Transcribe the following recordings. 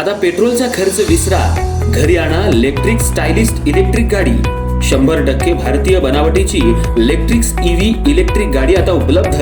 आता पेट्रोलचा खर्च विसरा, घरी आणा इलेक्ट्रिक स्टायलिस्ट इलेक्ट्रिक गाडी. 100% भारतीय बनावटीची इलेक्ट्रिक्स ईव्ही इलेक्ट्रिक गाडी आता उपलब्ध.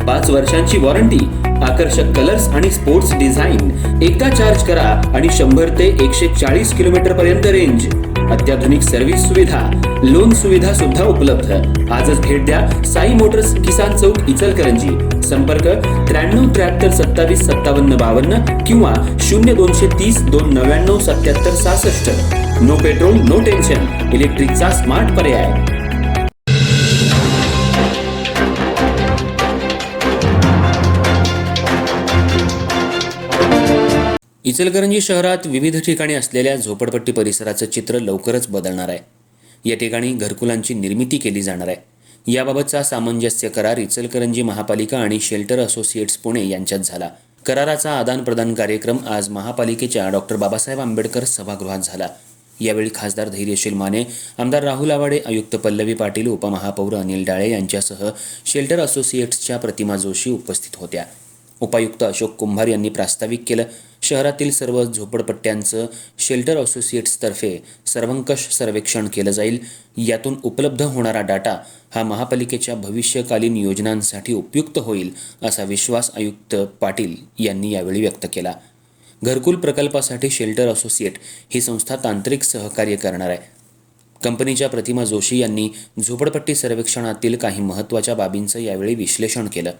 5 वर्षांची वॉरंटी, आकर्षक कलर्स आणि स्पोर्ट्स डिझाईन. एकदा चार्ज करा आणि 100 ते 140 किलोमीटर पर्यंत रेंज. अत्याधुनिक सर्व्हिस सुविधा, लोन सुविधा सुद्धा उपलब्ध. आजच भेट द्या साई मोटर्स, किसान चौक, इचलकरंजी. संपर्क 93 73 27 57 52 किंवा 0230 299 77 66. नो पेट्रोल नो टेन्शन, इलेक्ट्रिकचा स्मार्ट पर्याय. इचलकरंजी शहरात विविध ठिकाणी असलेल्या झोपडपट्टी परिसराचं चित्र लवकरच बदलणार आहे. या ठिकाणी घरकुलांची निर्मिती केली जाणार आहे. याबाबतचा सामंजस्य करार इचलकरंजी महापालिका आणि शेल्टर असोसिएट्स पुणे यांच्यात झाला. कराराचा आदानप्रदान कार्यक्रम आज महापालिकेच्या डॉक्टर बाबासाहेब आंबेडकर सभागृहात झाला. यावेळी खासदार धैर्यशील माने, आमदार राहुल आवाडे, आयुक्त पल्लवी पाटील, उपमहापौर अनिल डाळे यांच्यासह शेल्टर असोसिएट्सच्या प्रतिमा जोशी उपस्थित होत्या. उपायुक्त अशोक कुंभार यांनी प्रास्ताविक केलं. शहरातील सर्व झोपडपट्ट्यांचं शेल्टर असोसिएट्सतर्फे सर्वंकष सर्वेक्षण केलं जाईल. यातून उपलब्ध होणारा डाटा हा महापालिकेच्या भविष्यकालीन योजनांसाठी उपयुक्त होईल, असा विश्वास आयुक्त पाटील यांनी यावेळी व्यक्त केला. घरकुल प्रकल्पासाठी शेल्टर असोसिएट ही संस्था तांत्रिक सहकार्य करणार आहे. कंपनीच्या प्रतिमा जोशी यांनी झोपडपट्टी सर्वेक्षणातील काही महत्त्वाच्या बाबींचं यावेळी विश्लेषण केलं.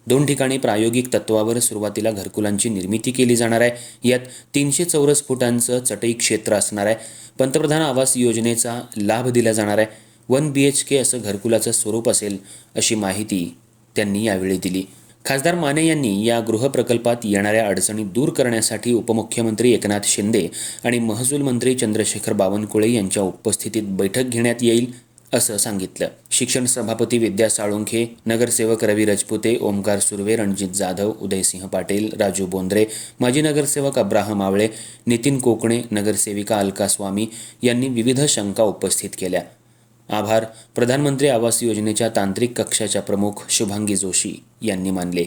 2 ठिकाणी प्रायोगिक तत्वावर सुरुवातीला घरकुलांची निर्मिती केली जाणार आहे. यात 300 चौरस फुटांचं चटई क्षेत्र असणार आहे. पंतप्रधान आवास योजनेचा लाभ दिला जाणार आहे. 1 BHK असं घरकुलाचं स्वरूप असेल, अशी माहिती त्यांनी यावेळी दिली. खासदार माने यांनी या गृहप्रकल्पात येणाऱ्या अडचणी दूर करण्यासाठी उपमुख्यमंत्री एकनाथ शिंदे आणि महसूल मंत्री चंद्रशेखर बावनकुळे यांच्या उपस्थितीत बैठक घेण्यात येईल, असं सांगितलं. शिक्षण सभापती विद्या साळुंखे, नगरसेवक रवी रजपुते, ओमकार सुर्वे, रणजित जाधव, उदयसिंह पाटील, राजू बोंद्रे, माजी नगरसेवक अब्राहम आवळे, नितीन कोकणे, नगरसेविका अलका स्वामी यांनी विविध शंका उपस्थित केल्या. आभार प्रधानमंत्री आवास योजनेच्या तांत्रिक कक्षाच्या प्रमुख शुभांगी जोशी यांनी मानले.